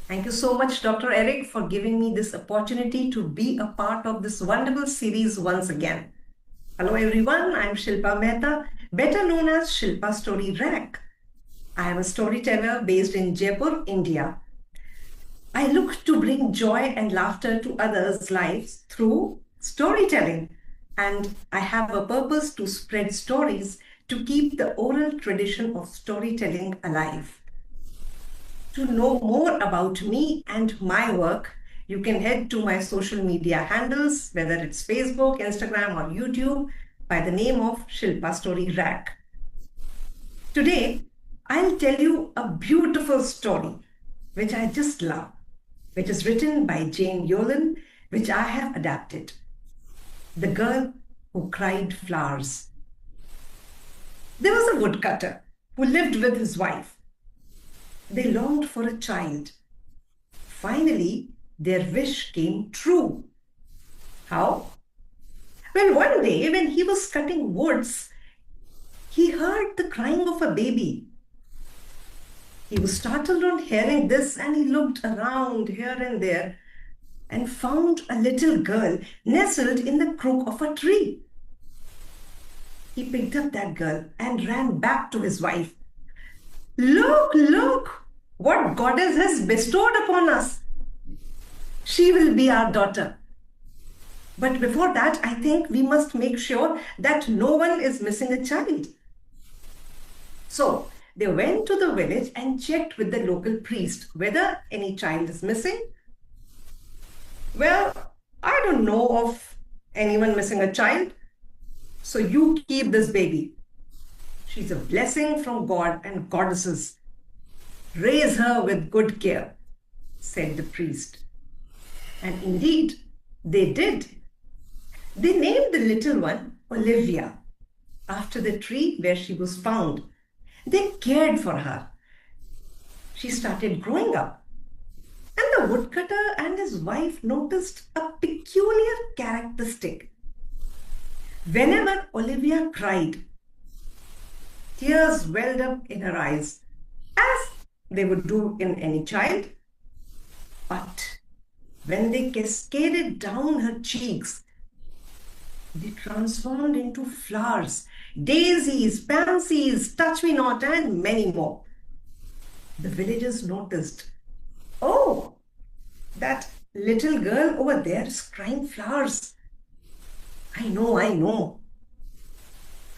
Thank you so much, Dr. Eric, for giving me this opportunity to be a part of this wonderful series once again. Hello, everyone. I'm Shilpa Mehta, better known as Shilpa Story Rack. I am a storyteller based in Jaipur, India. I look to bring joy and laughter to others' lives through storytelling. And I have a purpose to spread stories to keep the oral tradition of storytelling alive. To know more about me and my work, you can head to my social media handles, whether it's Facebook, Instagram, or YouTube, by the name of Shilpa Story Rack. Today, I'll tell you a beautiful story, which I just love, which is written by Jane Yolen, which I have adapted. The Girl Who Cried Flowers. There was a woodcutter who lived with his wife. They longed for a child. Finally, their wish came true. How? Well, one day when he was cutting woods, he heard the crying of a baby. He was startled on hearing this, and he looked around here and there and found a little girl nestled in the crook of a tree. He picked up that girl and ran back to his wife. Look, look, what goddess has bestowed upon us. She will be our daughter. But before that, I think we must make sure that no one is missing a child. So they went to the village and checked with the local priest whether any child is missing. Well, I don't know of anyone missing a child. So you keep this baby. She's a blessing from God and goddesses. Raise her with good care, said the priest. And indeed, they did. They named the little one Olivia, after the tree where she was found. They cared for her. She started growing up. And the woodcutter and his wife noticed a peculiar characteristic. Whenever Olivia cried, tears welled up in her eyes, as they would do in any child. But when they cascaded down her cheeks, they transformed into flowers, daisies, pansies, touch-me-not, and many more. The villagers noticed, oh, that little girl over there is crying flowers. I know.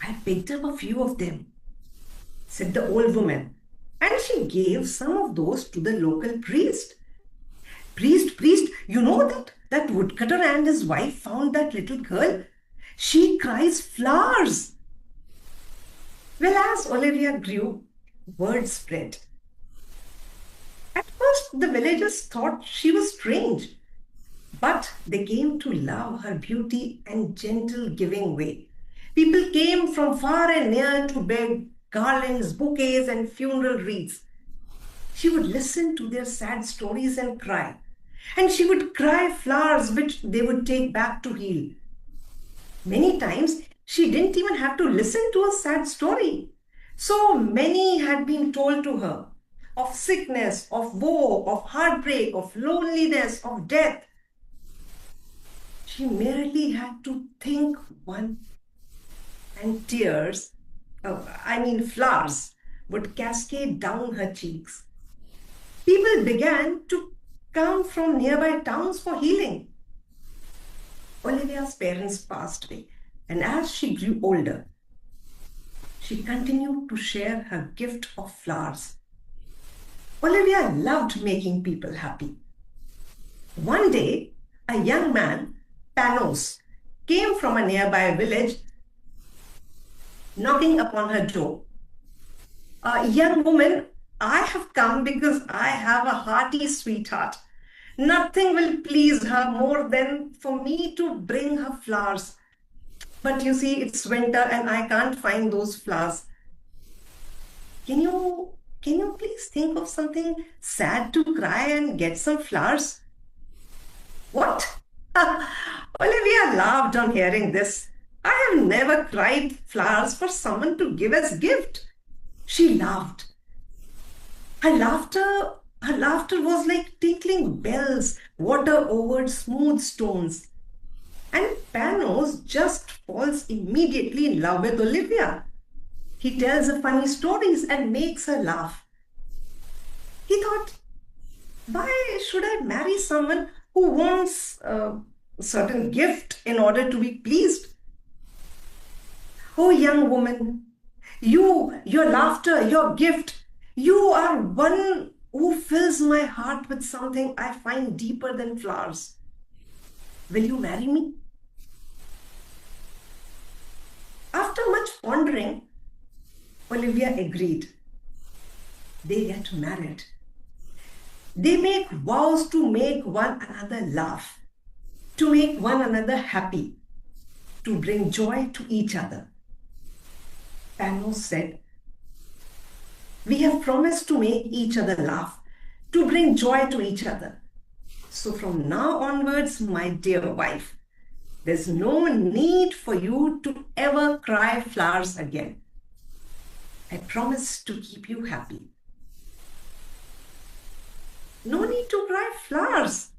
I picked up a few of them, said the old woman, and she gave some of those to the local priest. Priest, you know that woodcutter and his wife found that little girl. She cries flowers. Well, as Olivia grew, word spread. At first, the villagers thought she was strange, but they came to love her beauty and gentle giving way. People came from far and near to beg garlands, bouquets, and funeral wreaths. She would listen to their sad stories and cry. And she would cry flowers which they would take back to heal. Many times, she didn't even have to listen to a sad story. So many had been told to her of sickness, of woe, of heartbreak, of loneliness, of death. She merely had to think one, and flowers would cascade down her cheeks. People began to come from nearby towns for healing. Olivia's parents passed away, and as she grew older, she continued to share her gift of flowers. Olivia loved making people happy. One day, a young man, Panos, came from a nearby village, knocking upon her door. Young woman, I have come because I have a hearty sweetheart. Nothing will please her more than for me to bring her flowers. But you see, it's winter and I can't find those flowers. Can you please think of something sad to cry and get some flowers? What? Olivia laughed on hearing this. I have never cried flowers for someone to give as gift. She laughed. Her laughter Her laughter was like tinkling bells, water over smooth stones. And Panos just falls immediately in love with Olivia. He tells her funny stories and makes her laugh. He thought, why should I marry someone who wants a certain gift in order to be pleased? Oh, young woman, your laughter, your gift, you are one who fills my heart with something I find deeper than flowers. Will you marry me? After much pondering, Olivia agreed. They get married. They make vows to make one another laugh, to make one another happy, to bring joy to each other. Panos said, we have promised to make each other laugh, to bring joy to each other. So from now onwards, my dear wife, there's no need for you to ever cry flowers again. I promise to keep you happy. No need to cry flowers.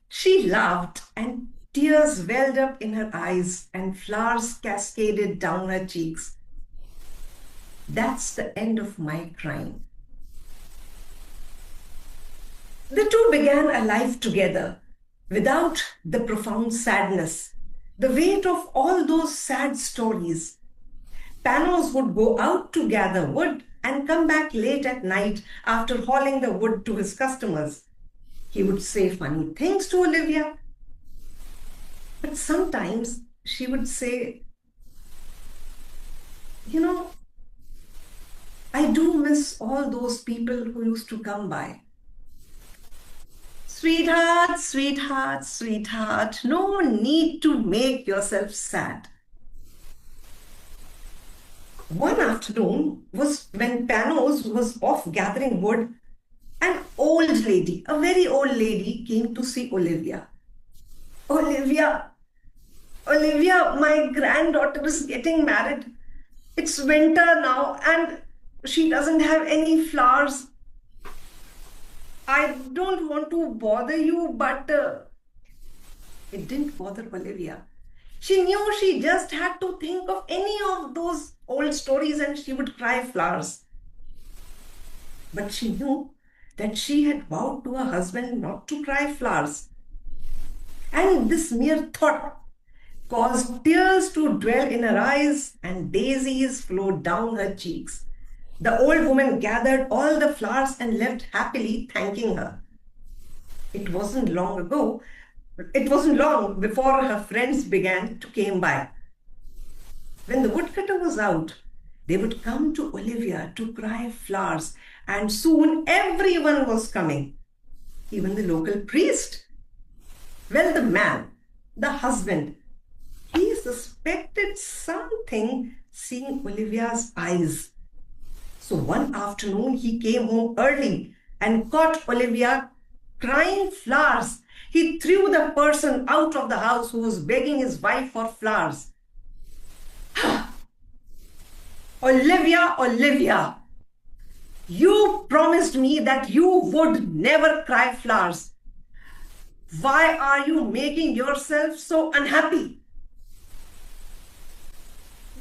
She laughed and tears welled up in her eyes and flowers cascaded down her cheeks. That's the end of my crying. The two began a life together without the profound sadness, the weight of all those sad stories. Panos would go out to gather wood and come back late at night after hauling the wood to his customers. He would say funny things to Olivia, but sometimes she would say, you know, I do miss all those people who used to come by. Sweetheart, sweetheart, sweetheart, no need to make yourself sad. One afternoon was when Panos was off gathering wood. An old lady, a very old lady, came to see Olivia. Olivia, my granddaughter is getting married. It's winter now and she doesn't have any flowers. I don't want to bother you, but it didn't bother Olivia. She knew she just had to think of any of those old stories and she would cry flowers. But she knew that she had vowed to her husband not to cry flowers. And this mere thought caused tears to dwell in her eyes and daisies flowed down her cheeks. The old woman gathered all the flowers and left happily thanking her. It wasn't long before her friends began to come by. When the woodcutter was out, they would come to Olivia to cry flowers, and soon everyone was coming, even the local priest. Well, the man, the husband, he suspected something seeing Olivia's eyes. So one afternoon he came home early and caught Olivia crying flowers. He threw the person out of the house who was begging his wife for flowers. Olivia, Olivia, you promised me that you would never cry flowers. Why are you making yourself so unhappy?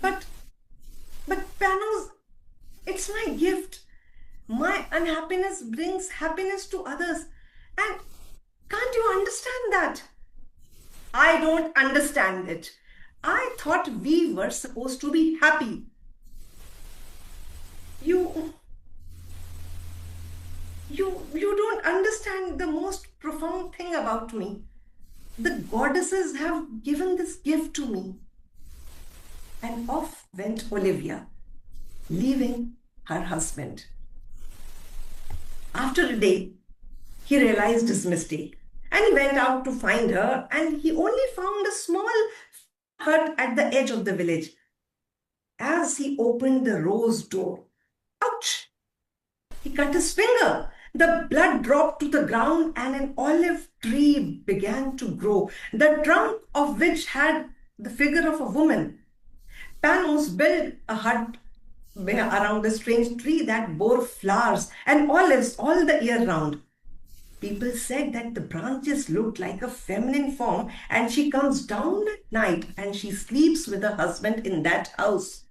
But Panos, it's my gift. My unhappiness brings happiness to others. And can't you understand that? I don't understand it. I thought we were supposed to be happy. You don't understand the most profound thing about me. The goddesses have given this gift to me. And off went Olivia, leaving her husband. After a day, he realized his mistake and he went out to find her, and he only found a small hut at the edge of the village. As he opened the rose door, ouch! He cut his finger. The blood dropped to the ground and an olive tree began to grow, the trunk of which had the figure of a woman. Panos built a hut around a strange tree that bore flowers and olives all the year round. People said that the branches looked like a feminine form, and she comes down at night and she sleeps with her husband in that house.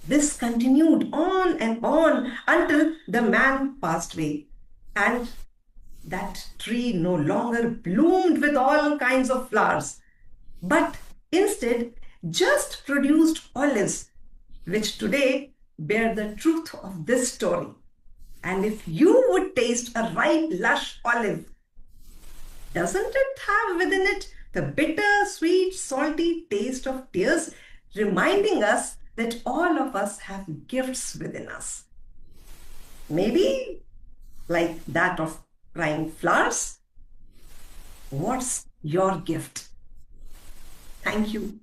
This continued on until the man passed away. And that tree no longer bloomed with all kinds of flowers, but instead just produced olives, which today bear the truth of this story. And if you would taste a ripe, lush olive, doesn't it have within it the bitter, sweet, salty taste of tears, reminding us that all of us have gifts within us? Maybe like that of crying flowers? What's your gift? Thank you.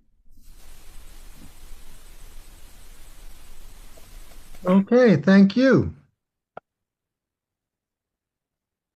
Okay, thank you.